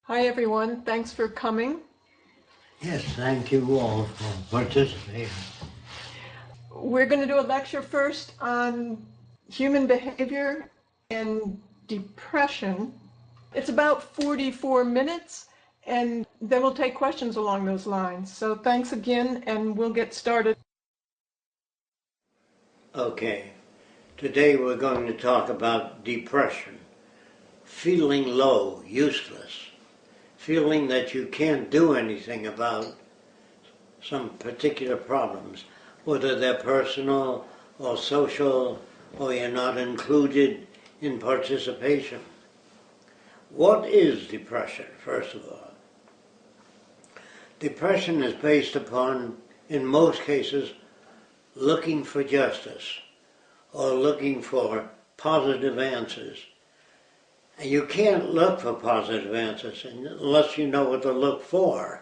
Hi everyone, thanks for coming. Yes, thank you all for participating. We're going to do a lecture first on human behavior and depression. It's about 44 minutes and then we'll take questions along those lines. So thanks again and we'll get started. Okay, today we're going to talk about depression, feeling low, useless, feeling that you can't do anything about some particular problems, whether they're personal or social, or you're not included in participation. What is depression, first of all? Depression is based upon, in most cases, looking for justice or looking for positive answers. And you can't look for positive answers unless you know what to look for.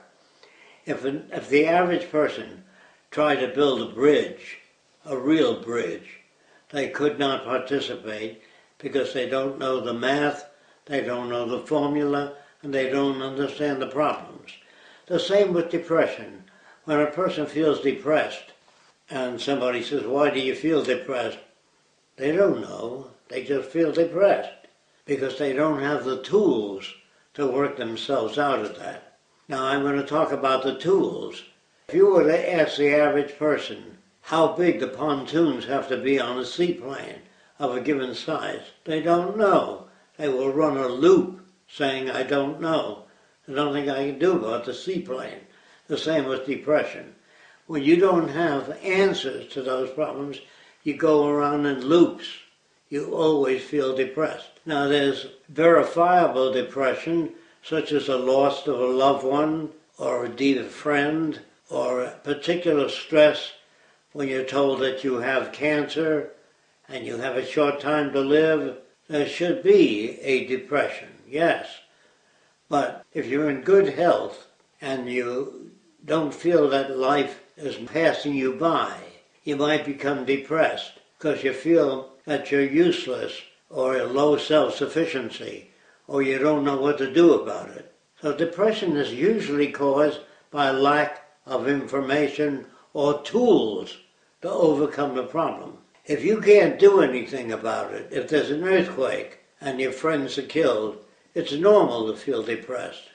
If the average person tried to build a bridge, a real bridge, they could not participate because they don't know the math, they don't know the formula, and they don't understand the problems. The same with depression. When a person feels depressed, and somebody says, "Why do you feel depressed?" They don't know. They just feel depressed because they don't have the tools to work themselves out of that. Now I'm going to talk about the tools. If you were to ask the average person how big the pontoons have to be on a seaplane of a given size, they don't know. They will run a loop saying, "I don't know. There's nothing I can do about the seaplane." The same with depression. When you don't have answers to those problems, you go around in loops. You always feel depressed. Now there's verifiable depression, such as a loss of a loved one, or a dear friend, or a particular stress when you're told that you have cancer and you have a short time to live. There should be a depression, yes. But if you're in good health and you don't feel that life is passing you by, you might become depressed because you feel that you're useless or low self-sufficiency or you don't know what to do about it. So depression is usually caused by lack of information or tools to overcome the problem. If you can't do anything about it, if there's an earthquake and your friends are killed, it's normal to feel depressed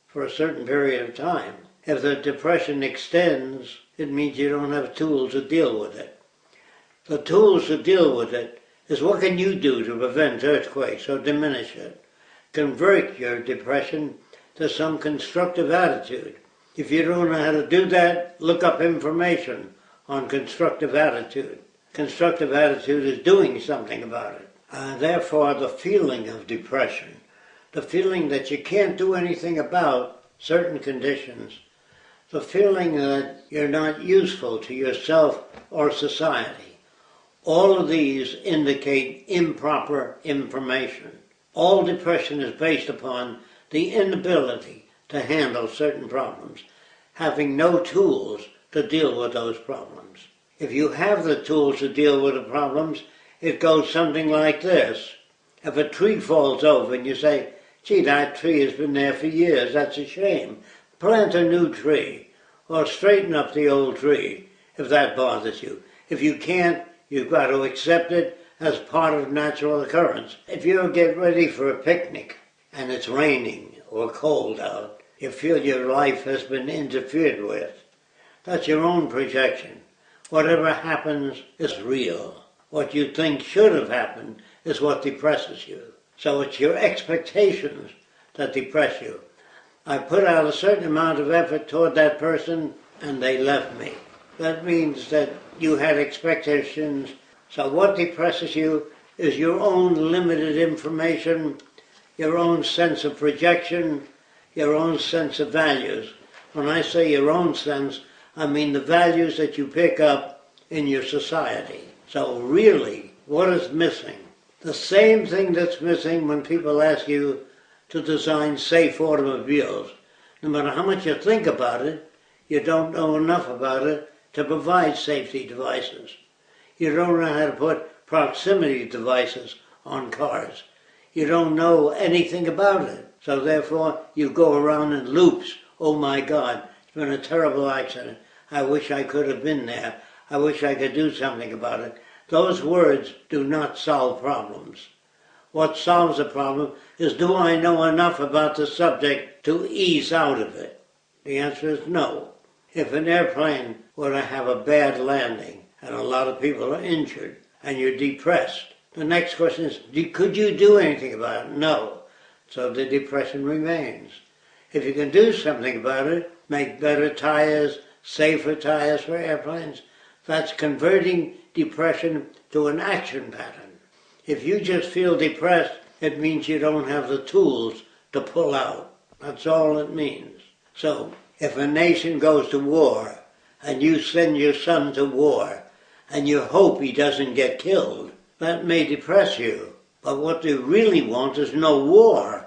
for a certain period of time. If the depression extends, it means you don't have tools to deal with it. The tools to deal with it is what can you do to prevent earthquakes or diminish it. Convert your depression to some constructive attitude. If you don't know how to do that, look up information on constructive attitude. Constructive attitude is doing something about it. Therefore, the feeling of depression, the feeling that you can't do anything about certain conditions, the feeling that you're not useful to yourself or society. All of these indicate improper information. All depression is based upon the inability to handle certain problems, having no tools to deal with those problems. If you have the tools to deal with the problems, it goes something like this. If a tree falls over and you say, "Gee, that tree has been there for years, that's a shame. Plant a new tree, or straighten up the old tree," if that bothers you. If you can't, you've got to accept it as part of natural occurrence. If you get ready for a picnic and it's raining or cold out, you feel your life has been interfered with. That's your own projection. Whatever happens is real. What you think should have happened is what depresses you. So it's your expectations that depress you. I put out a certain amount of effort toward that person and they left me. That means that you had expectations. So what depresses you is your own limited information, your own sense of projection, your own sense of values. When I say your own sense, I mean the values that you pick up in your society. So really, what is missing? The same thing that's missing when people ask you to design safe automobiles. No matter how much you think about it, you don't know enough about it to provide safety devices. You don't know how to put proximity devices on cars. You don't know anything about it. So therefore, you go around in loops. Oh my God, it's been a terrible accident. I wish I could have been there. I wish I could do something about it. Those words do not solve problems. What solves a problem is, do I know enough about the subject to ease out of it? The answer is no. If an airplane were to have a bad landing and a lot of people are injured and you're depressed, the next question is, could you do anything about it? No. So the depression remains. If you can do something about it, make better tires, safer tires for airplanes, that's converting depression to an action pattern. If you just feel depressed, it means you don't have the tools to pull out. That's all it means. So, if a nation goes to war, and you send your son to war, and you hope he doesn't get killed, that may depress you. But what they really want is no war.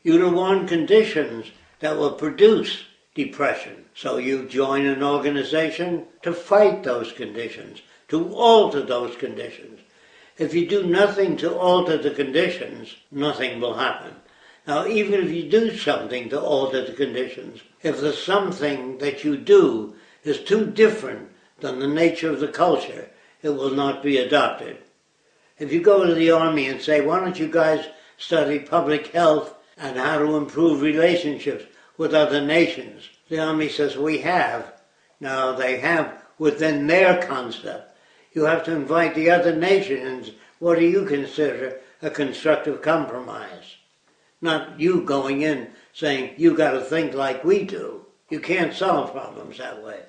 You don't want conditions that will produce depression. So you join an organization to fight those conditions, to alter those conditions. If you do nothing to alter the conditions, nothing will happen. Now, even if you do something to alter the conditions, if the something that you do is too different than the nature of the culture, it will not be adopted. If you go to the army and say, why don't you guys study public health and how to improve relationships with other nations? The army says, we have. Now, they have within their concept. You have to invite the other nations. What do you consider a constructive compromise? Not you going in saying, you got to think like we do. You can't solve problems that way.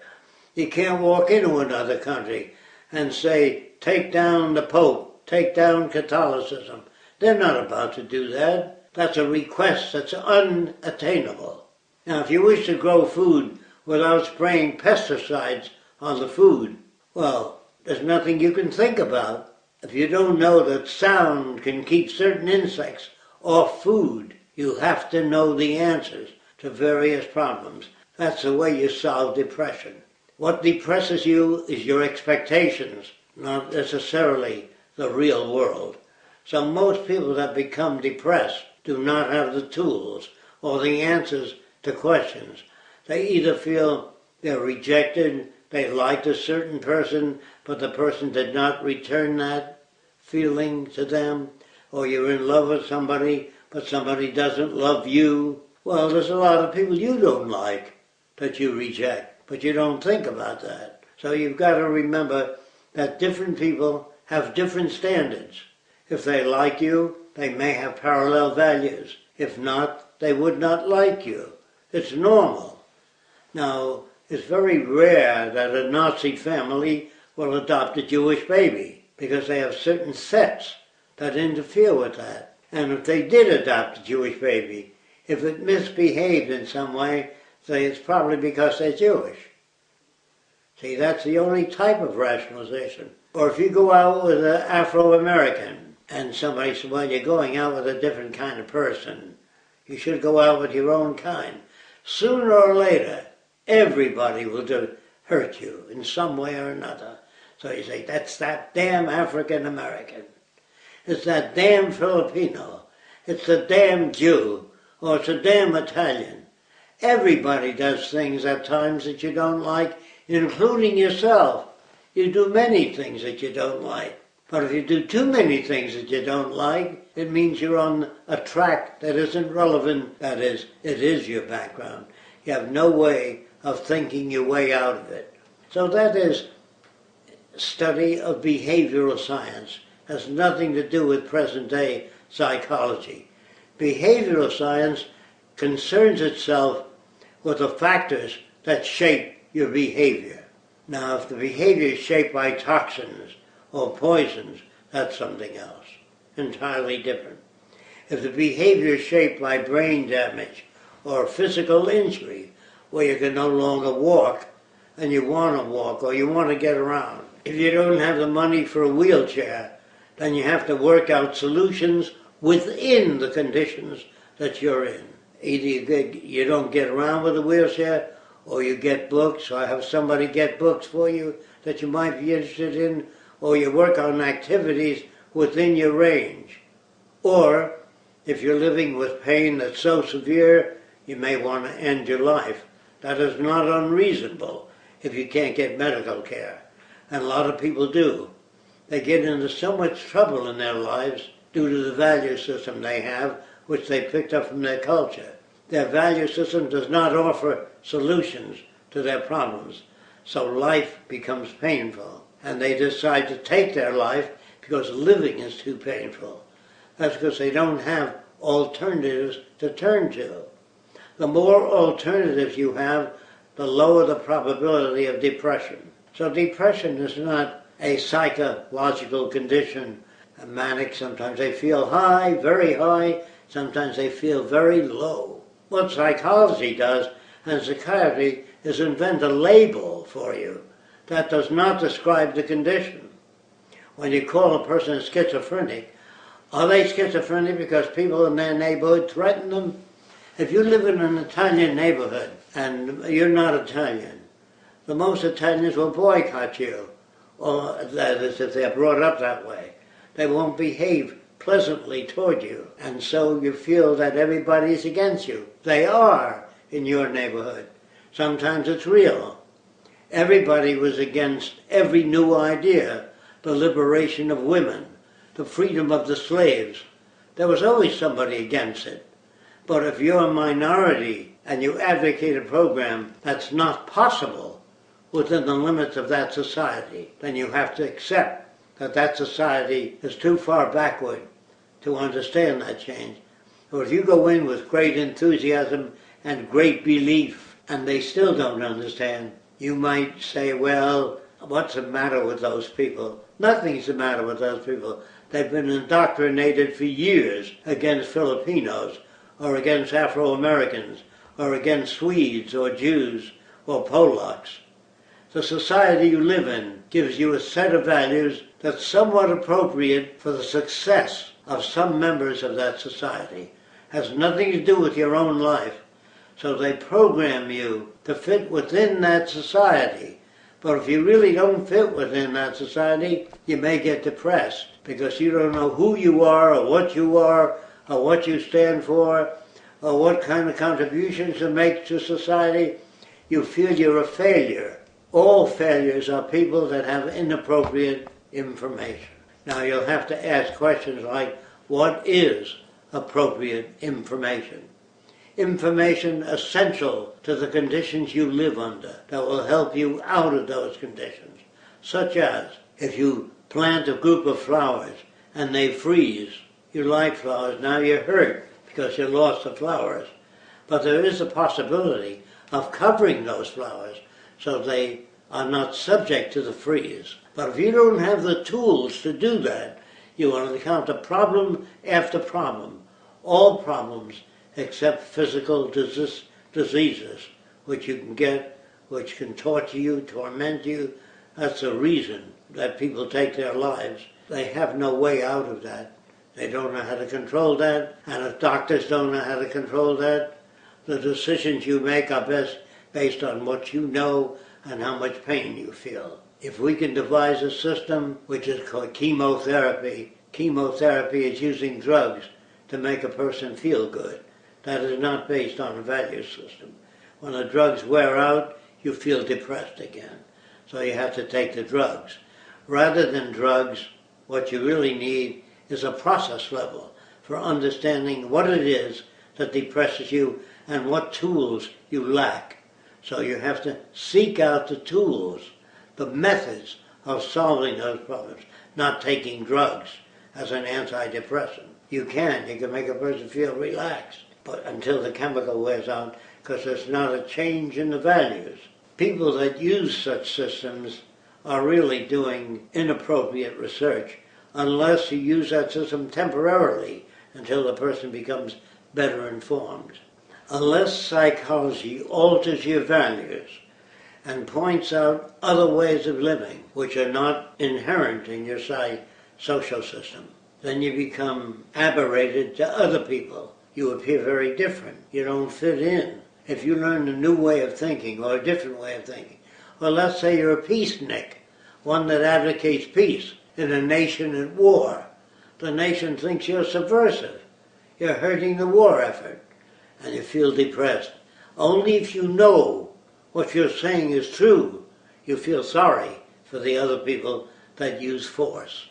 You can't walk into another country and say, take down the Pope, take down Catholicism. They're not about to do that. That's a request that's unattainable. Now, if you wish to grow food without spraying pesticides on the food, well, there's nothing you can think about. If you don't know that sound can keep certain insects off food, you have to know the answers to various problems. That's the way you solve depression. What depresses you is your expectations, not necessarily the real world. So most people that become depressed do not have the tools or the answers to questions. They either feel they're rejected, they liked a certain person, but the person did not return that feeling to them, or you're in love with somebody, but somebody doesn't love you. Well, there's a lot of people you don't like that you reject, but you don't think about that. So you've got to remember that different people have different standards. If they like you, they may have parallel values. If not, they would not like you. It's normal. Now, it's very rare that a Nazi family will adopt a Jewish baby because they have certain sets that interfere with that. And if they did adopt a Jewish baby, if it misbehaved in some way, say it's probably because they're Jewish. See, that's the only type of rationalization. Or if you go out with an Afro-American and somebody says, well, you're going out with a different kind of person. You should go out with your own kind. Sooner or later, everybody will hurt you in some way or another. So you say, that's that damn African American. It's that damn Filipino. It's the damn Jew. Or it's a damn Italian. Everybody does things at times that you don't like, including yourself. You do many things that you don't like. But if you do too many things that you don't like, it means you're on a track that isn't relevant. That is, it is your background. You have no way of thinking your way out of it. So that is study of behavioral science. Has nothing to do with present-day psychology. Behavioral science concerns itself with the factors that shape your behavior. Now, if the behavior is shaped by toxins or poisons, that's something else, entirely different. If the behavior is shaped by brain damage or physical injury, where you can no longer walk and you want to walk or you want to get around. If you don't have the money for a wheelchair, then you have to work out solutions within the conditions that you're in. Either you don't get around with a wheelchair, or you get books, or have somebody get books for you that you might be interested in, or you work on activities within your range. Or If you're living with pain that's so severe, you may want to end your life. That is not unreasonable if you can't get medical care. And a lot of people do. They get into so much trouble in their lives due to the value system they have, which they picked up from their culture. Their value system does not offer solutions to their problems, so life becomes painful. And they decide to take their life because living is too painful. That's because they don't have alternatives to turn to. The more alternatives you have, the lower the probability of depression. So depression is not a psychological condition. Manic, sometimes they feel high, very high, sometimes they feel very low. What psychology does and psychiatry is invent a label for you that does not describe the condition. When you call a person schizophrenic, are they schizophrenic because people in their neighborhood threaten them? If you live in an Italian neighborhood and you're not Italian, the most Italians will boycott you, or that is if they're brought up that way. They won't behave pleasantly toward you, and so you feel that everybody's against you. They are in your neighborhood. Sometimes it's real. Everybody was against every new idea, the liberation of women, the freedom of the slaves. There was always somebody against it. But if you're a minority and you advocate a program that's not possible within the limits of that society, then you have to accept that that society is too far backward to understand that change. Or if you go in with great enthusiasm and great belief and they still don't understand, you might say, well, what's the matter with those people? Nothing's the matter with those people. They've been indoctrinated for years against Filipinos, or against Afro-Americans, or against Swedes, or Jews, or Polacks. The society you live in gives you a set of values that's somewhat appropriate for the success of some members of that society. Has nothing to do with your own life. So they program you to fit within that society. But if you really don't fit within that society, you may get depressed because you don't know who you are, or what you stand for, or what kind of contributions to make to society. You feel you're a failure. All failures are people that have inappropriate information. Now you'll have to ask questions like, what is appropriate information? Information essential to the conditions you live under that will help you out of those conditions. Such as, if you plant a group of flowers and they freeze, you like flowers, now you're hurt because you lost the flowers. But there is a possibility of covering those flowers so they are not subject to the freeze. But if you don't have the tools to do that, you will encounter problem after problem, all problems except physical diseases, which you can get, which can torture you, torment you. That's the reason that people take their lives. They have no way out of that. They don't know how to control that, and if doctors don't know how to control that, the decisions you make are best based on what you know and how much pain you feel. If we can devise a system which is called chemotherapy, chemotherapy is using drugs to make a person feel good. That is not based on a value system. When the drugs wear out, you feel depressed again. So you have to take the drugs. Rather than drugs, what you really need is a process level for understanding what it is that depresses you and what tools you lack. So you have to seek out the tools, the methods of solving those problems, not taking drugs as an antidepressant. You can make a person feel relaxed, but until the chemical wears out, because there's not a change in the values. People that use such systems are really doing inappropriate research unless you use that system temporarily until the person becomes better informed. Unless psychology alters your values and points out other ways of living which are not inherent in your social system, then you become aberrated to other people. You appear very different. You don't fit in. If you learn a new way of thinking or a different way of thinking, well, let's say you're a peacenik, one that advocates peace in a nation at war. The nation thinks you're subversive. you're hurting the war effort, and you feel depressed. Only if you know what you're saying is true, you feel sorry for the other people that use force.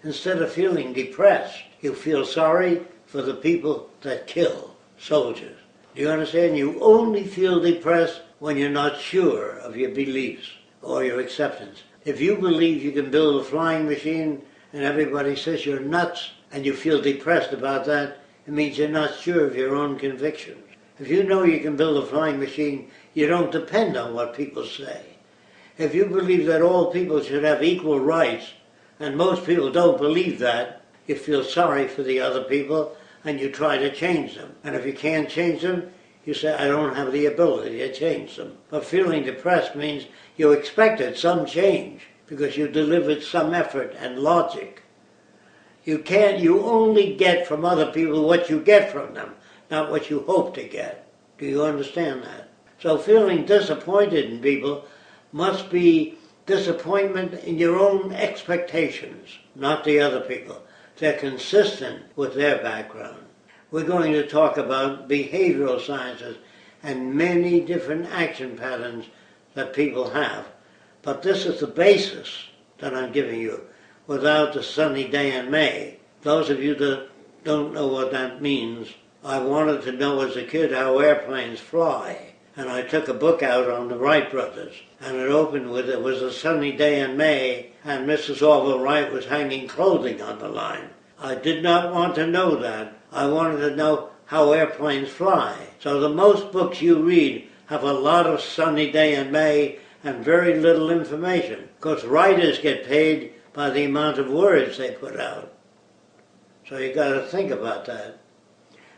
Instead of feeling depressed, you feel sorry for the people that kill soldiers. Do you understand? You only feel depressed when you're not sure of your beliefs or your acceptance. If you believe you can build a flying machine and everybody says you're nuts and you feel depressed about that, it means you're not sure of your own convictions. If you know you can build a flying machine, you don't depend on what people say. If you believe that all people should have equal rights, and most people don't believe that, you feel sorry for the other people and you try to change them. And if you can't change them, you say, I don't have the ability to change them. But feeling depressed means you expected some change because you delivered some effort and logic. You only get from other people what you get from them, not what you hope to get. Do you understand that? So feeling disappointed in people must be disappointment in your own expectations, not the other people. They're consistent with their background. We're going to talk about behavioral sciences and many different action patterns that people have. But this is the basis that I'm giving you. Without the sunny day in May, those of you that don't know what that means, I wanted to know as a kid how airplanes fly. And I took a book out on the Wright brothers, and it opened with, it was a sunny day in May, and Mrs. Orville Wright was hanging clothing on the line. I did not want to know that. I wanted to know how airplanes fly. So the most books you read have a lot of sunny day in May and very little information, because writers get paid by the amount of words they put out. So you got to think about that.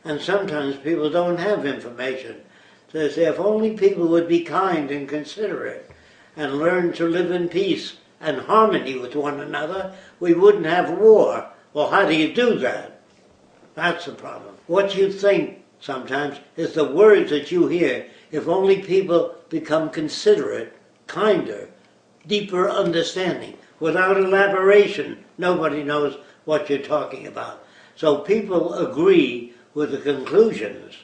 And sometimes people don't have information. So they say, if only people would be kind and considerate and learn to live in peace and harmony with one another, we wouldn't have war. Well, how do you do that? That's the problem. What you think sometimes is the words that you hear. If only people become considerate, kinder, deeper understanding. Without elaboration, nobody knows what you're talking about. So people agree with the conclusions.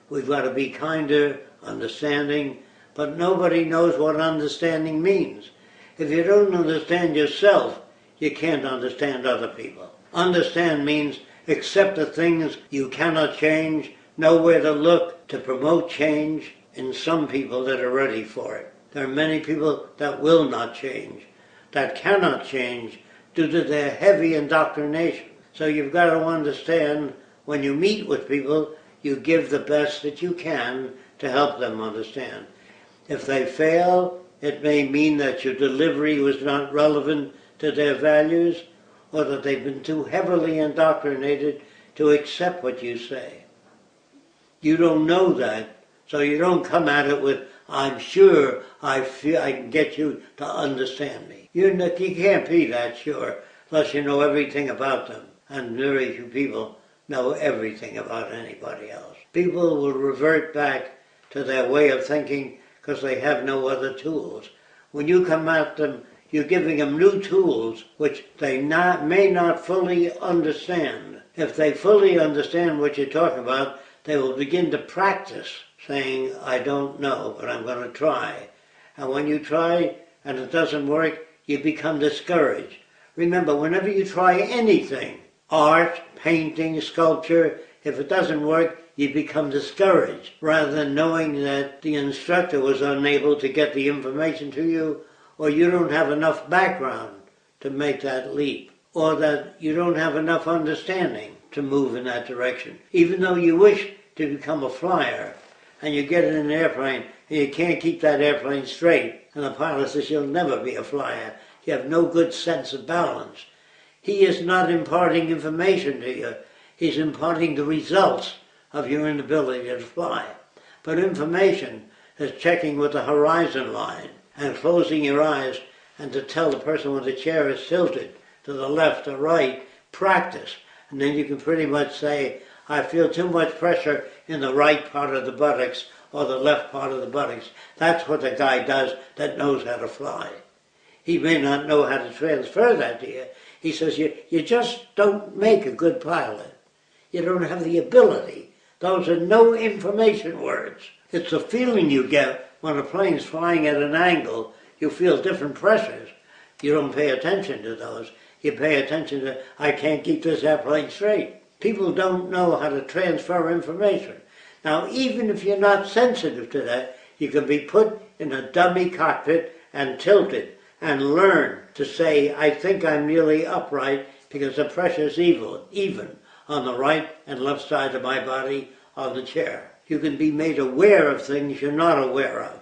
We've got to be kinder, understanding, but nobody knows what understanding means. If you don't understand yourself, you can't understand other people. Understand means accept the things you cannot change, know where to look to promote change in some people that are ready for it. There are many people that will not change, that cannot change due to their heavy indoctrination. So you've got to understand when you meet with people, you give the best that you can to help them understand. If they fail, it may mean that your delivery was not relevant to their values, or that they've been too heavily indoctrinated to accept what you say. You don't know that, so you don't come at it with, I'm sure I can get you to understand me. You can't be that sure unless you know everything about them, and very few people know everything about anybody else. People will revert back to their way of thinking because they have no other tools. When you come at them, you're giving them new tools which they may not fully understand. If they fully understand what you're talking about, they will begin to practice saying, I don't know, but I'm going to try. And when you try and it doesn't work, you become discouraged. Remember, whenever you try anything, art, painting, sculpture, if it doesn't work, you become discouraged, rather than knowing that the instructor was unable to get the information to you, or you don't have enough background to make that leap, or that you don't have enough understanding to move in that direction. Even though you wish to become a flyer, and you get in an airplane, and you can't keep that airplane straight, and the pilot says you'll never be a flyer. You have no good sense of balance. He is not imparting information to you. He's imparting the results of your inability to fly. But information is checking with the horizon line and closing your eyes and to tell the person when the chair is tilted to the left or right, practice. And then you can pretty much say, I feel too much pressure in the right part of the buttocks or the left part of the buttocks. That's what the guy does that knows how to fly. He may not know how to transfer that to you. He says, you just don't make a good pilot. You don't have the ability. Those are no information words. It's the feeling you get when a plane's flying at an angle. You feel different pressures. You don't pay attention to those. You pay attention to, I can't keep this airplane straight. People don't know how to transfer information. Now, even if you're not sensitive to that, you can be put in a dummy cockpit and tilted and learn to say, I think I'm nearly upright because the pressure's even on the right and left side of my body on the chair. You can be made aware of things you're not aware of,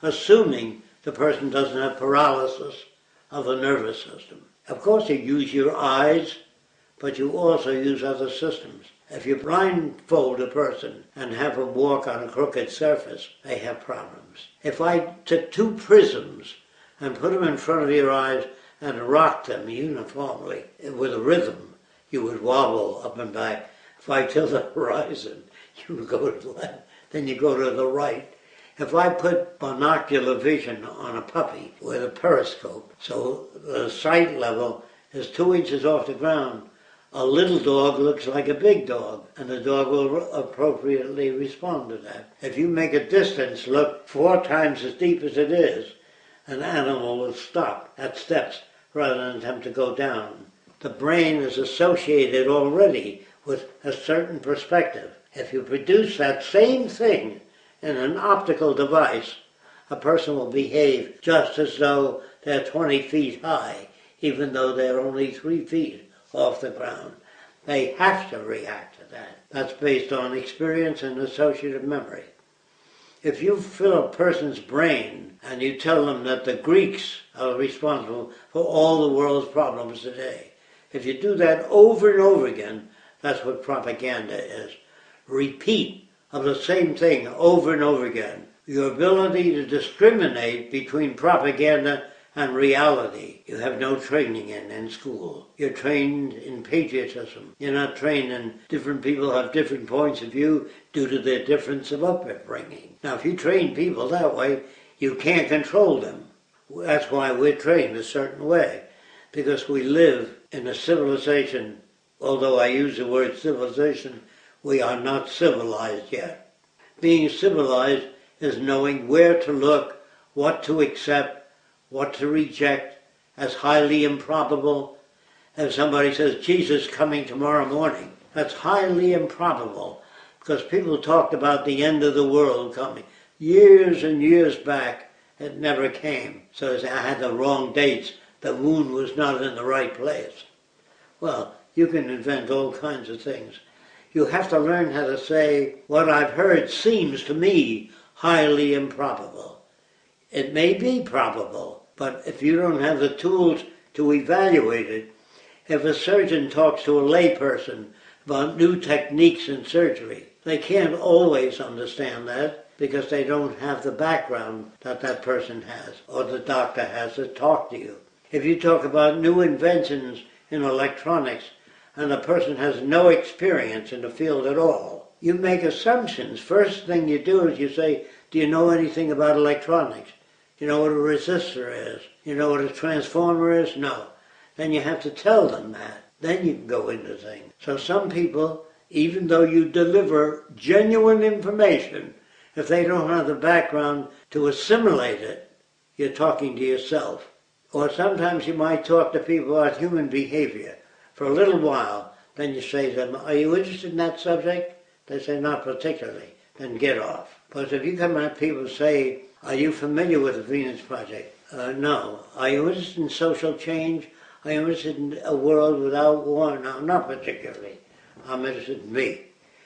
assuming the person doesn't have paralysis of the nervous system. Of course, you use your eyes, but you also use other systems. If you blindfold a person and have them walk on a crooked surface, they have problems. If I took two prisms and put them in front of your eyes and rocked them uniformly with a rhythm, you would wobble up and back. If I tilt the horizon, you would go to the left, then you go to the right. If I put binocular vision on a puppy with a periscope, so the sight level is 2 inches off the ground, a little dog looks like a big dog, and the dog will appropriately respond to that. If you make a distance look 4 times as deep as it is, an animal will stop at steps rather than attempt to go down. The brain is associated already with a certain perspective. If you produce that same thing in an optical device, a person will behave just as though they're 20 feet high, even though they're only 3 feet off the ground. They have to react to that. That's based on experience and associative memory. If you fill a person's brain and you tell them that the Greeks are responsible for all the world's problems today, if you do that over and over again, that's what propaganda is. Repeat of the same thing over and over again. Your ability to discriminate between propaganda and reality, you have no training in school. You're trained in patriotism. You're not trained in different people have different points of view due to their difference of upbringing. Now, if you train people that way, you can't control them. That's why we're trained a certain way, because we live in a civilization. Although I use the word civilization, we are not civilized yet. Being civilized is knowing where to look, what to accept, what to reject as highly improbable. If somebody says, Jesus coming tomorrow morning, that's highly improbable, because people talked about the end of the world coming. Years and years back, it never came. So I had the wrong dates. The moon was not in the right place. Well, you can invent all kinds of things. You have to learn how to say, what I've heard seems to me highly improbable. It may be probable, but if you don't have the tools to evaluate it, if a surgeon talks to a layperson about new techniques in surgery, they can't always understand that because they don't have the background that that person has or the doctor has to talk to you. If you talk about new inventions in electronics and the person has no experience in the field at all, you make assumptions. First thing you do is you say, do you know anything about electronics? You know what a resistor is? You know what a transformer is? No. Then you have to tell them that. Then you can go into things. So some people, even though you deliver genuine information, if they don't have the background to assimilate it, you're talking to yourself. Or sometimes you might talk to people about human behavior for a little while. Then you say to them, are you interested in that subject? They say, not particularly. Then get off. But if you come at people and say, are you familiar with the Venus Project? No. Are you interested in social change? Are you interested in a world without war? No, not particularly. I'm interested in me.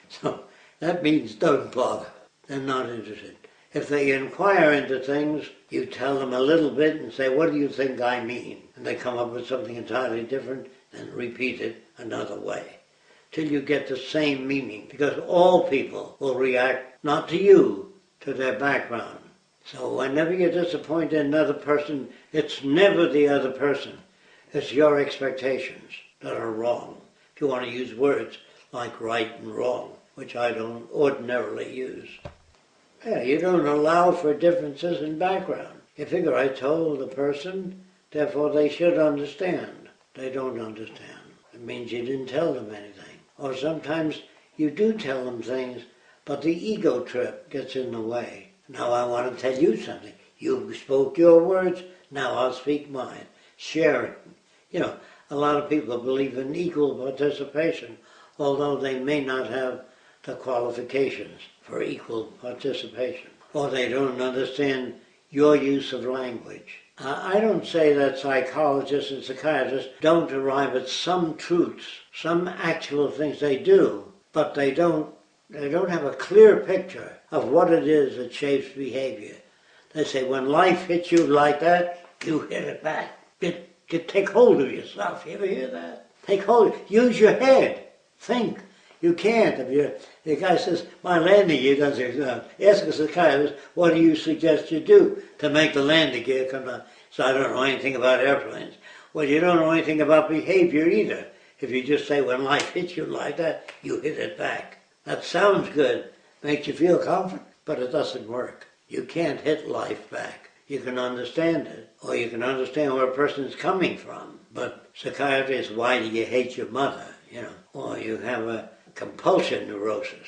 So that means don't bother. They're not interested. If they inquire into things, you tell them a little bit and say, what do you think I mean? And they come up with something entirely different and repeat it another way till you get the same meaning, because all people will react not to you, to their background. So whenever you disappoint another person, it's never the other person. It's your expectations that are wrong. If you want to use words like right and wrong, which I don't ordinarily use. Yeah, you don't allow for differences in background. You figure I told the person, therefore they should understand. They don't understand. It means you didn't tell them anything. Or sometimes you do tell them things, but the ego trip gets in the way. Now I want to tell you something. You spoke your words, now I'll speak mine. Sharing. You know, a lot of people believe in equal participation, although they may not have the qualifications for equal participation. Or they don't understand your use of language. I don't say that psychologists and psychiatrists don't arrive at some truths, some actual things they do, but they don't have a clear picture of what it is that shapes behavior. They say when life hits you like that, you hit it back. You take hold of yourself. You ever hear that? Take hold. Use your head. Think. You can't. If the guy says, my landing gear doesn't come down, ask a psychiatrist, what do you suggest you do to make the landing gear come down? So I don't know anything about airplanes. Well, you don't know anything about behavior either. If you just say, when life hits you like that, you hit it back. That sounds good, makes you feel confident, but it doesn't work. You can't hit life back. You can understand it, or you can understand where a person's coming from. But psychiatry is, why do you hate your mother? You know, or you have a compulsion neurosis.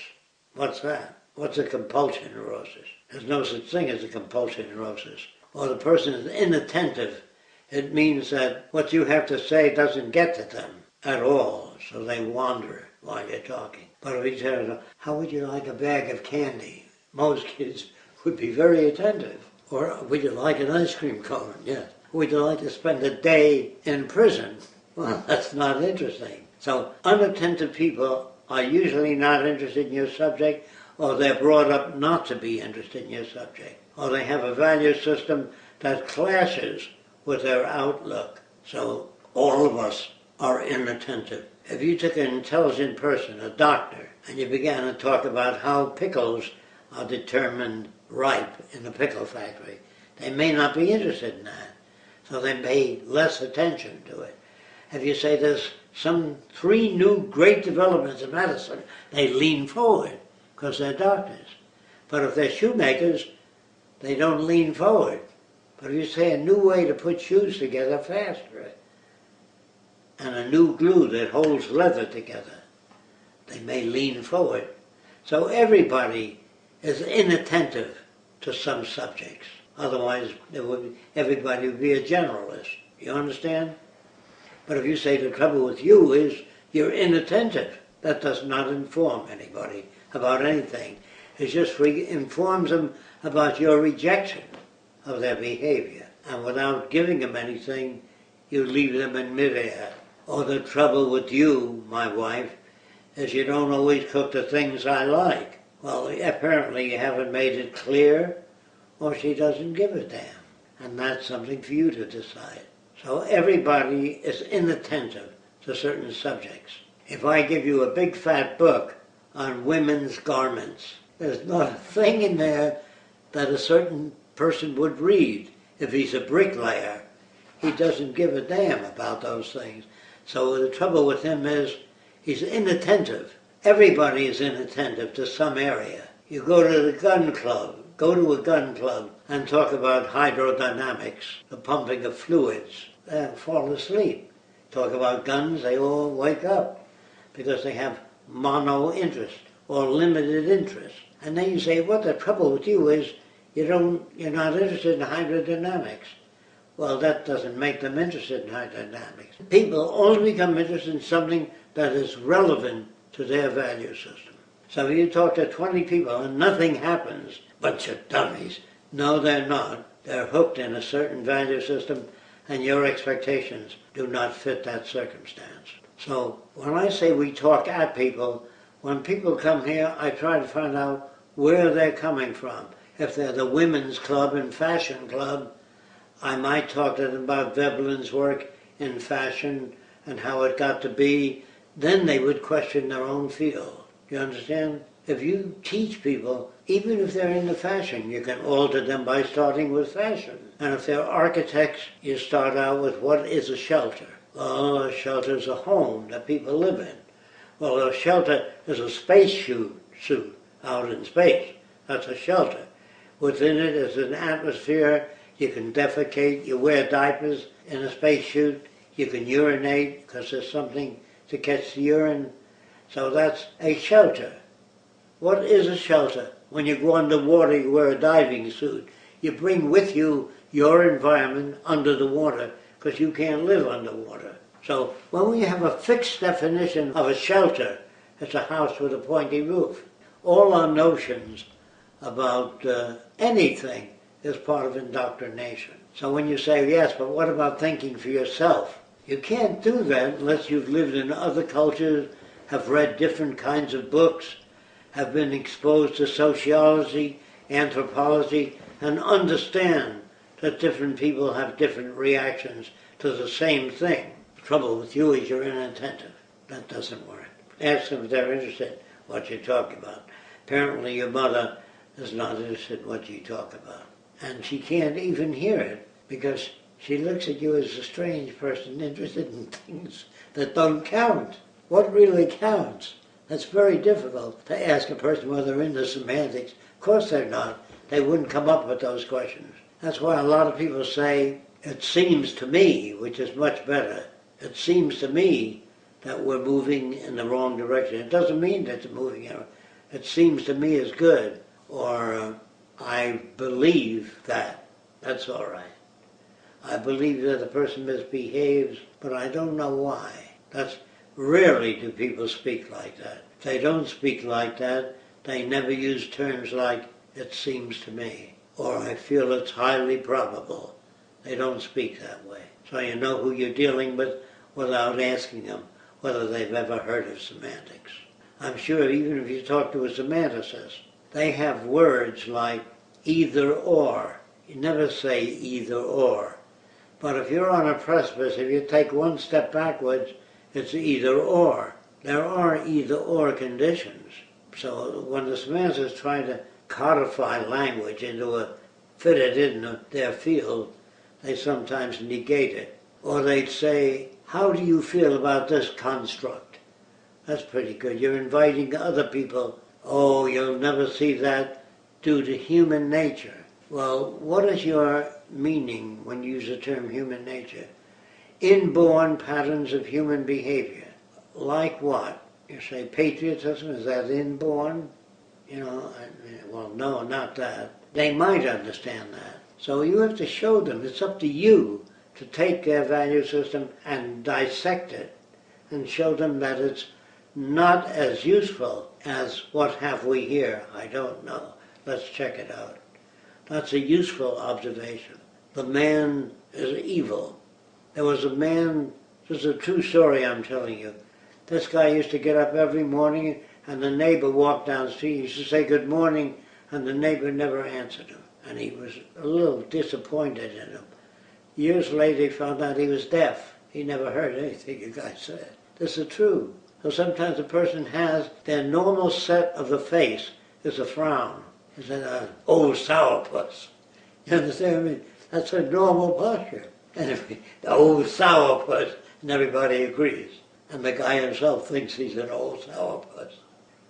What's that? What's a compulsion neurosis? There's no such thing as a compulsion neurosis. Or the person is inattentive. It means that what you have to say doesn't get to them at all, so they wander while you're talking. But if you tell them, how would you like a bag of candy? Most kids would be very attentive. Or would you like an ice cream cone? Yes. Would you like to spend a day in prison? Well, that's not interesting. So unattentive people are usually not interested in your subject, or they're brought up not to be interested in your subject, or they have a value system that clashes with their outlook. So all of us are inattentive. If you took an intelligent person, a doctor, and you began to talk about how pickles are determined ripe in a pickle factory, they may not be interested in that, so they pay less attention to it. If you say there's some 3 new great developments in medicine, they lean forward because they're doctors. But if they're shoemakers, they don't lean forward. But if you say a new way to put shoes together faster, and a new glue that holds leather together, they may lean forward. So everybody is inattentive to some subjects. Otherwise, everybody would be a generalist. You understand? But if you say the trouble with you is you're inattentive, that does not inform anybody about anything. It just informs them about your rejection of their behavior. And without giving them anything, you leave them in midair. Or the trouble with you, my wife, is you don't always cook the things I like. Well, apparently you haven't made it clear, or she doesn't give a damn. And that's something for you to decide. So everybody is inattentive to certain subjects. If I give you a big fat book on women's garments, there's not a thing in there that a certain person would read. If he's a bricklayer, he doesn't give a damn about those things. So the trouble with him is he's inattentive. Everybody is inattentive to some area. You go to the gun club, go to a gun club and talk about hydrodynamics, the pumping of fluids. They'll fall asleep. Talk about guns, they all wake up because they have mono interest or limited interest. And then you say, what the trouble with you is you're not interested in hydrodynamics. Well, that doesn't make them interested in hydrodynamics. People only become interested in something that is relevant to their value system. So you talk to 20 people and nothing happens. Bunch of dummies. No, they're not. They're hooked in a certain value system and your expectations do not fit that circumstance. So when I say we talk at people, when people come here, I try to find out where they're coming from. If they're the women's club and fashion club, I might talk to them about Veblen's work in fashion and how it got to be. Then they would question their own field. You understand? If you teach people, even if they're into fashion, you can alter them by starting with fashion. And if they're architects, you start out with what is a shelter. Well, a shelter is a home that people live in. Well, a shelter is a space suit out in space. That's a shelter. Within it is an atmosphere. You can defecate, you wear diapers in a spacesuit, you can urinate because there's something to catch the urine. So that's a shelter. What is a shelter? When you go underwater, you wear a diving suit. You bring with you your environment under the water because you can't live underwater. So when we have a fixed definition of a shelter, it's a house with a pointy roof. All our notions about anything is part of indoctrination. So when you say, yes, but what about thinking for yourself? You can't do that unless you've lived in other cultures, have read different kinds of books, have been exposed to sociology, anthropology, and understand that different people have different reactions to the same thing. The trouble with you is you're inattentive. That doesn't work. Ask them if they're interested in what you talk about. Apparently your mother is not interested in what you talk about. And she can't even hear it because she looks at you as a strange person interested in things that don't count. What really counts? That's very difficult to ask a person whether they're into semantics. Of course they're not. They wouldn't come up with those questions. That's why a lot of people say, it seems to me, which is much better. It seems to me that we're moving in the wrong direction. It doesn't mean that it's moving in. It seems to me is good. Or I believe that. That's all right. I believe that the person misbehaves, but I don't know why. That's rarely do people speak like that. If they don't speak like that, they never use terms like, it seems to me, or I feel it's highly probable. They don't speak that way. So you know who you're dealing with without asking them whether they've ever heard of semantics. I'm sure even if you talk to a semanticist, they have words like either or. You never say either or. But if you're on a precipice, if you take one step backwards, it's either or. There are either or conditions. So when the semanticists try to codify language fit it in their field, they sometimes negate it. Or they'd say, how do you feel about this construct? That's pretty good. You're inviting other people. Oh, you'll never see that due to human nature. Well, what is your meaning when you use the term human nature? Inborn patterns of human behavior. Like what? You say patriotism, is that inborn? Well, no, not that. They might understand that. So you have to show them. It's up to you to take their value system and dissect it and show them that it's not as useful as what have we here. I don't know. Let's check it out. That's a useful observation. The man is evil. There was a man, this is a true story I'm telling you. This guy used to get up every morning and the neighbor walked down the street. He used to say good morning and the neighbor never answered him. And he was a little disappointed in him. Years later he found out he was deaf. He never heard anything the guy said. This is true. So sometimes a person has their normal set of the face is a frown. Is an old sourpuss. You understand what I mean? That's a normal posture. And the old sourpuss, and everybody agrees. And the guy himself thinks he's an old sourpuss.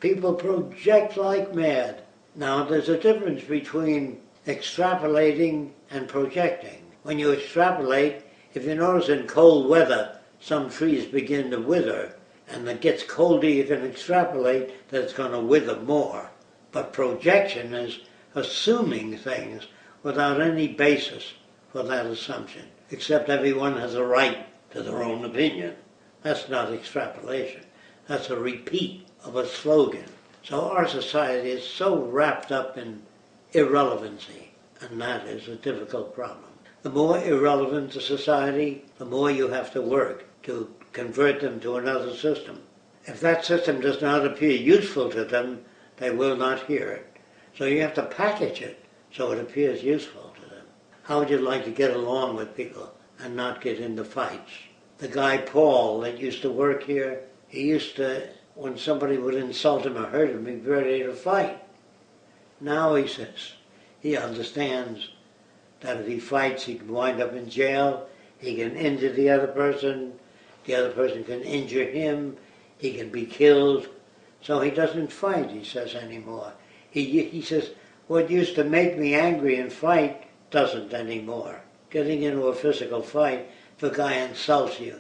People project like mad. Now, there's a difference between extrapolating and projecting. When you extrapolate, if you notice in cold weather, some trees begin to wither, and it gets colder, you can extrapolate that it's going to wither more. But projection is assuming things without any basis for that assumption, except everyone has a right to their own opinion. That's not extrapolation. That's a repeat of a slogan. So our society is so wrapped up in irrelevancy, and that is a difficult problem. The more irrelevant the society, the more you have to work to convert them to another system. If that system does not appear useful to them, they will not hear it. So you have to package it so it appears useful to them. How would you like to get along with people and not get into fights? The guy Paul that used to work here, he used to, when somebody would insult him or hurt him, he'd be ready to fight. Now he says, he understands that if he fights, he can wind up in jail, he can injure the other person can injure him, he can be killed. So he doesn't fight, he says, anymore. He says, what used to make me angry and fight doesn't anymore. Getting into a physical fight, if a guy insults you,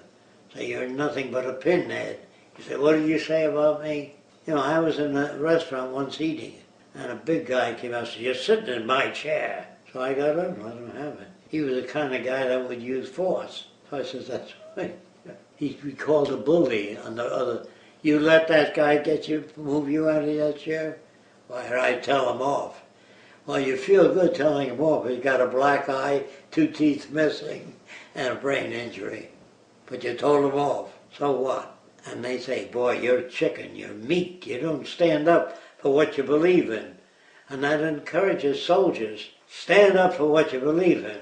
say you're nothing but a pinhead, You say, what did you say about me? You know, I was in a restaurant once eating, and a big guy came out and said, you're sitting in my chair. So I got up and let him have it. He was the kind of guy that would use force. So I said, that's right. He'd be called a bully on the other. You let that guy move you out of that chair? Why, I'd tell him off. Well, you feel good telling him off. He's got a black eye, 2 teeth missing, and a brain injury. But you told him off. So what? And they say, boy, you're chicken, you're meat. You don't stand up for what you believe in. And that encourages soldiers. Stand up for what you believe in.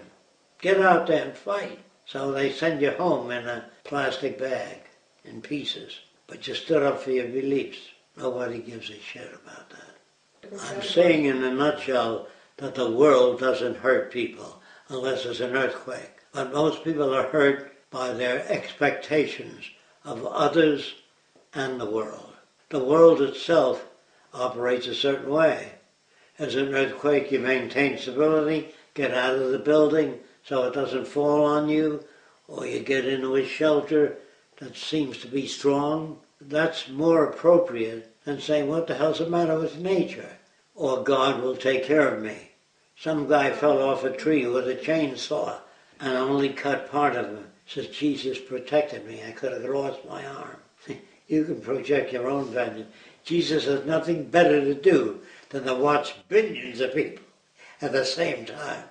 Get out there and fight. So they send you home in a plastic bag, in pieces. But you stood up for your beliefs. Nobody gives a shit about that. I'm saying in a nutshell that the world doesn't hurt people unless there's an earthquake. But most people are hurt by their expectations of others and the world. The world itself operates a certain way. As an earthquake, you maintain stability, get out of the building so it doesn't fall on you, or you get into a shelter that seems to be strong. That's more appropriate than saying, what the hell's the matter with nature? Or God will take care of me. Some guy fell off a tree with a chainsaw and only cut part of him. Says, Jesus protected me. I could have lost my arm. You can project your own vengeance. Jesus has nothing better to do than to watch billions of people at the same time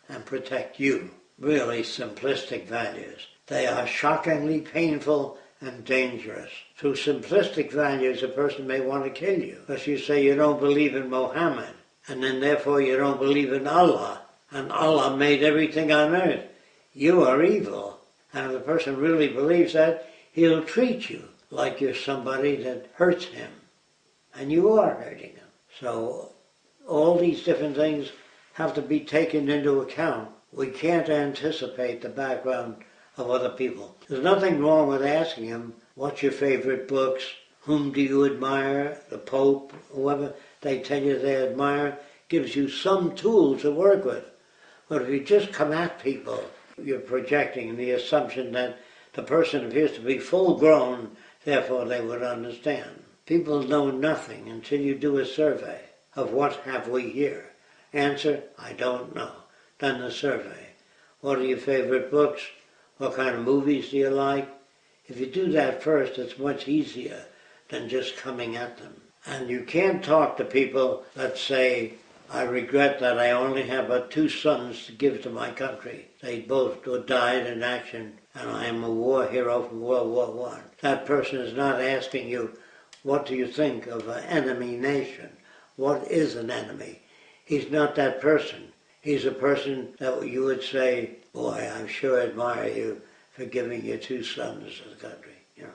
and protect you. Really simplistic values. They are shockingly painful and dangerous. Through simplistic values, a person may want to kill you because you say you don't believe in Mohammed, and then therefore you don't believe in Allah, and Allah made everything on earth. You are evil. And if a person really believes that, he'll treat you like you're somebody that hurts him. And you are hurting him. So all these different things have to be taken into account. We can't anticipate the background of other people. There's nothing wrong with asking them, what's your favorite books? Whom do you admire? The Pope, whoever they tell you they admire, gives you some tool to work with. But if you just come at people, you're projecting the assumption that the person appears to be full grown, therefore they would understand. People know nothing until you do a survey of what have we here. Answer, I don't know. Then the survey. What are your favorite books? What kind of movies do you like? If you do that first, it's much easier than just coming at them. And you can't talk to people that say, I regret that I only have but 2 sons to give to my country. They both died in action, and I am a war hero from World War I. That person is not asking you, what do you think of an enemy nation? What is an enemy? He's not that person. He's a person that you would say, boy, I sure admire you for giving your 2 sons to the country. You know,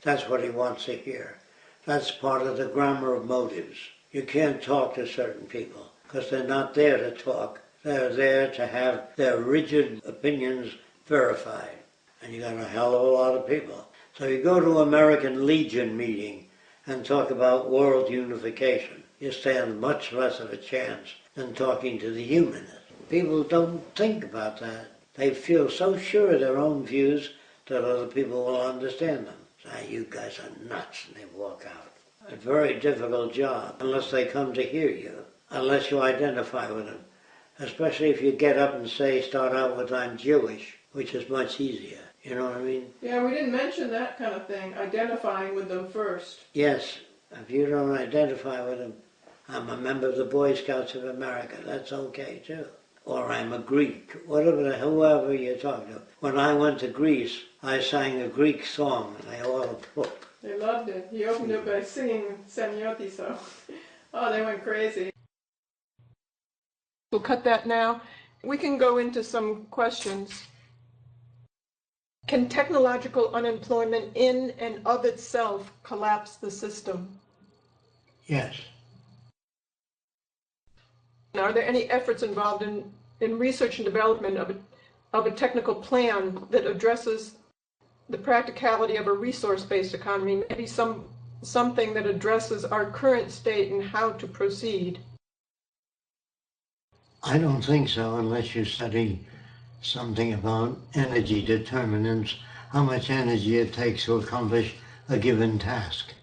that's what he wants to hear. That's part of the grammar of motives. You can't talk to certain people because they're not there to talk. They're there to have their rigid opinions verified. And you got a hell of a lot of people. So you go to American Legion meeting and talk about world unification. You stand much less of a chance than talking to the humanists. People don't think about that. They feel so sure of their own views that other people will understand them. Say, you guys are nuts, and they walk out. A very difficult job, unless they come to hear you, unless you identify with them. Especially if you get up and start out with, I'm Jewish, which is much easier. You know what I mean? Yeah, we didn't mention that kind of thing, identifying with them first. Yes, if you don't identify with them, I'm a member of the Boy Scouts of America, that's okay too. Or I'm a Greek, whoever you're talking to. When I went to Greece, I sang a Greek song, and they all applauded. They loved it. He opened it by singing Semiotiso. Oh, they went crazy. We'll cut that now. We can go into some questions. Can technological unemployment in and of itself collapse the system? Yes. Are there any efforts involved in research and development of a technical plan that addresses the practicality of a resource-based economy, maybe something that addresses our current state and how to proceed? I don't think so unless you study something about energy determinants, how much energy it takes to accomplish a given task.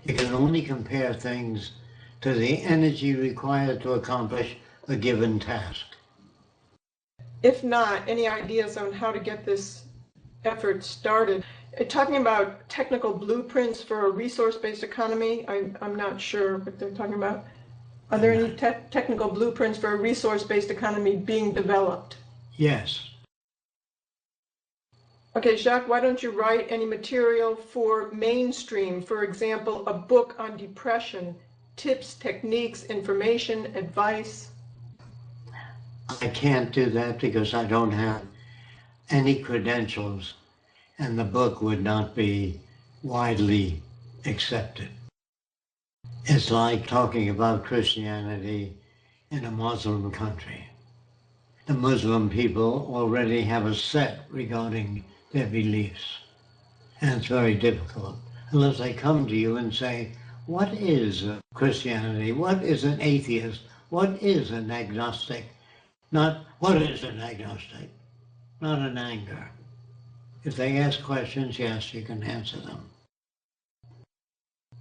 It can only compare things to the energy required to accomplish a given task. If not, any ideas on how to get this effort started? Talking about technical blueprints for a resource-based economy, I'm not sure what they're talking about. Are there any technical blueprints for a resource-based economy being developed? Yes. Okay, Jacques, why don't you write any material for mainstream, for example, a book on depression, tips, techniques, information, advice? I can't do that because I don't have any credentials, and the book would not be widely accepted. It's like talking about Christianity in a Muslim country. The Muslim people already have a set regarding their beliefs, and it's very difficult unless they come to you and say, what is Christianity? What is an atheist? What is an agnostic? Not what is an agnostic, not an anger. If they ask questions, yes, you can answer them.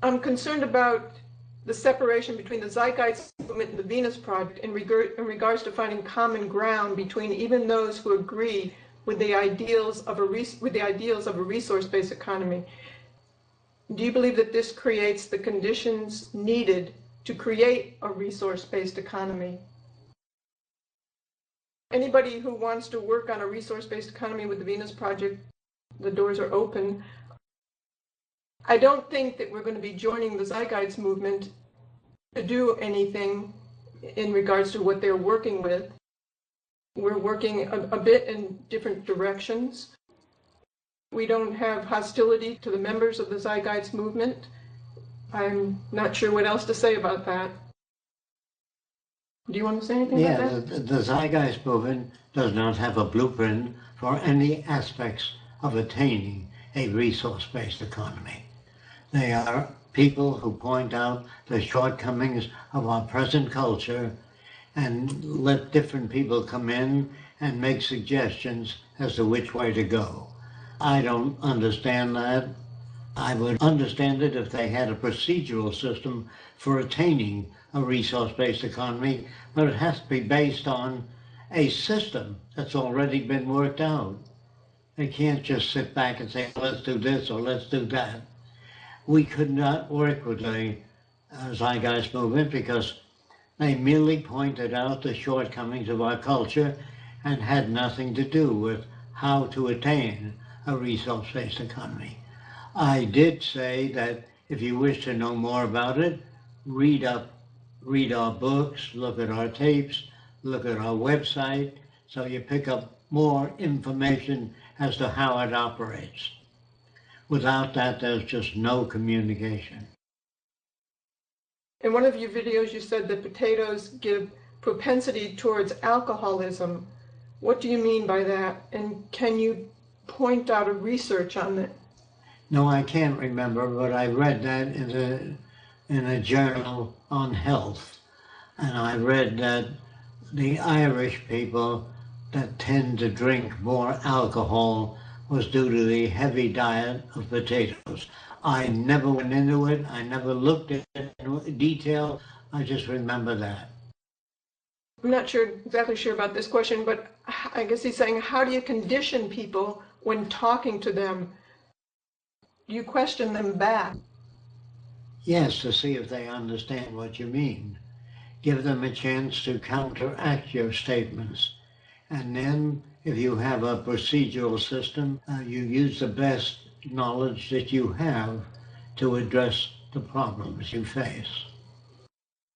I'm concerned about the separation between the Zeitgeist movement and the Venus Project in regards to finding common ground between even those who agree with the ideals of a resource-based economy. Do you believe that this creates the conditions needed to create a resource-based economy? Anybody who wants to work on a resource-based economy with the Venus Project, the doors are open. I don't think that we're going to be joining the Zeitgeist movement to do anything in regards to what they're working with. We're working a bit in different directions. We don't have hostility to the members of the Zeitgeist movement. I'm not sure what else to say about that. Do you want to say anything about that? The Zeitgeist movement does not have a blueprint for any aspects of attaining a resource-based economy. They are people who point out the shortcomings of our present culture and let different people come in and make suggestions as to which way to go. I don't understand that. I would understand it if they had a procedural system for attaining a resource-based economy, but it has to be based on a system that's already been worked out. They can't just sit back and say, let's do this or let's do that. We could not work with the Zeitgeist movement because they merely pointed out the shortcomings of our culture and had nothing to do with how to attain a resource-based economy. I did say that if you wish to know more about it, read our books, look at our tapes, look at our website, so you pick up more information as to how it operates. Without that, there's just no communication. In one of your videos, you said that potatoes give propensity towards alcoholism. What do you mean by that? And can you point out a research on that? No, I can't remember, but I read that in a journal on health. And I read that the Irish people that tend to drink more alcohol was due to the heavy diet of potatoes. I never went into it. I never looked at it in detail. I just remember that. I'm not exactly sure about this question, but I guess he's saying, how do you condition people when talking to them? Do you question them back? Yes, to see if they understand what you mean. Give them a chance to counteract your statements. And then, if you have a procedural system, you use the best knowledge that you have to address the problems you face.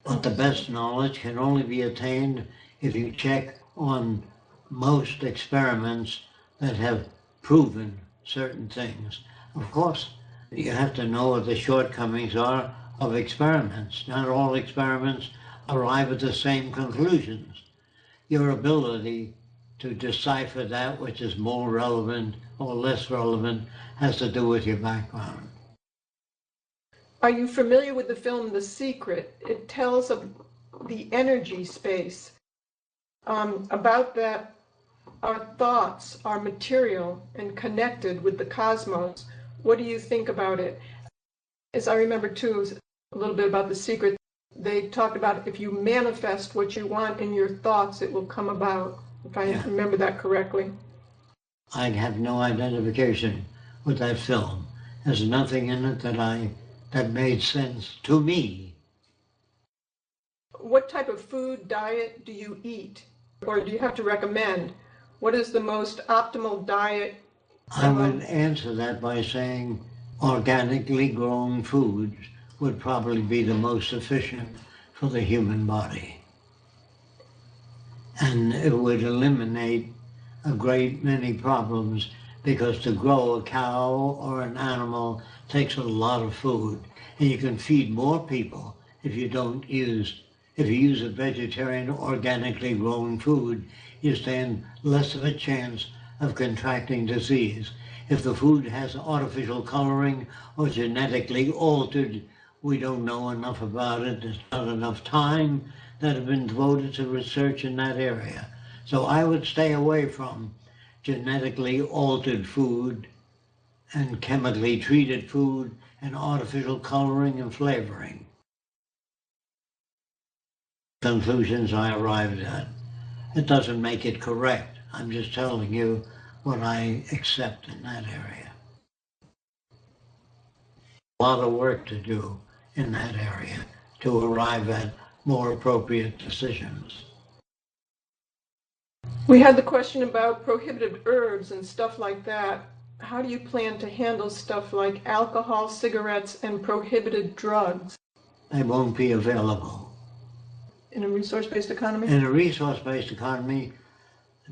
But the best knowledge can only be attained if you check on most experiments that have proven certain things. Of course, you have to know what the shortcomings are of experiments. Not all experiments arrive at the same conclusions. Your ability to decipher that which is more relevant or less relevant has to do with your background. Are you familiar with the film The Secret? It tells of the energy space, about that our thoughts are material and connected with the cosmos. What do you think about it? As I remember too, a little bit about The Secret, they talked about if you manifest what you want in your thoughts, it will come about, if I remember that correctly. I have no identification with that film. There's nothing in it that made sense to me. What type of food diet do you eat? Or do you have to recommend? What is the most optimal diet? I would answer that by saying organically grown foods would probably be the most efficient for the human body. And it would eliminate a great many problems, because to grow a cow or an animal takes a lot of food, and you can feed more people if you use a vegetarian organically grown food. You stand less of a chance of contracting disease. If the food has artificial coloring or genetically altered, we don't know enough about it. There's not enough time that has been devoted to research in that area. So I would stay away from genetically altered food and chemically treated food and artificial coloring and flavoring. Conclusions I arrived at. It doesn't make it correct. I'm just telling you what I accept in that area. A lot of work to do in that area to arrive at more appropriate decisions. We had the question about prohibited herbs and stuff like that. How do you plan to handle stuff like alcohol, cigarettes, and prohibited drugs? They won't be available. In a resource-based economy? In a resource-based economy,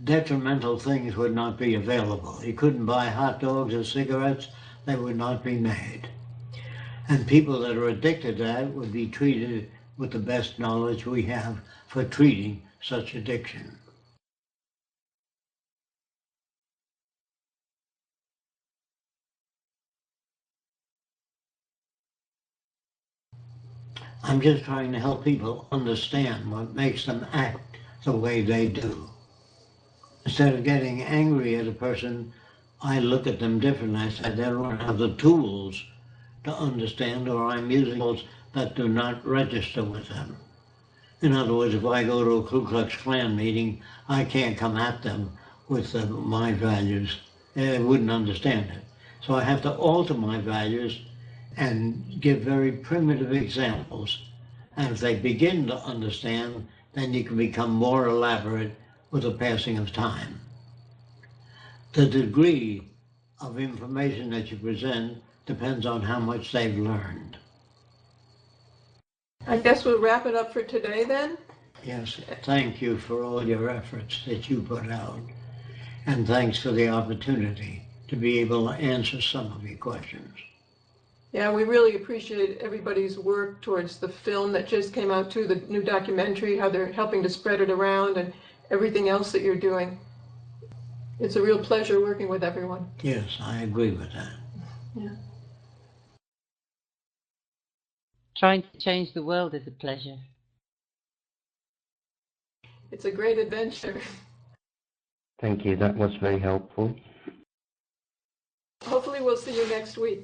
detrimental things would not be available. You couldn't buy hot dogs or cigarettes, they would not be made. And people that are addicted to that would be treated with the best knowledge we have for treating such addiction. I'm just trying to help people understand what makes them act the way they do. Instead of getting angry at a person, I look at them differently. I say they don't have the tools to understand, or I'm using tools that do not register with them. In other words, if I go to a Ku Klux Klan meeting, I can't come at them with my values. They wouldn't understand it. So I have to alter my values and give very primitive examples. And if they begin to understand, then you can become more elaborate with the passing of time. The degree of information that you present depends on how much they've learned. I guess we'll wrap it up for today then. Yes, thank you for all your efforts that you put out. And thanks for the opportunity to be able to answer some of your questions. Yeah, we really appreciate everybody's work towards the film that just came out too, the new documentary, how they're helping to spread it around, and everything else that you're doing. It's a real pleasure working with everyone. Yes, I agree with that. Yeah. Trying to change the world is a pleasure. It's a great adventure. Thank you, that was very helpful. Hopefully we'll see you next week.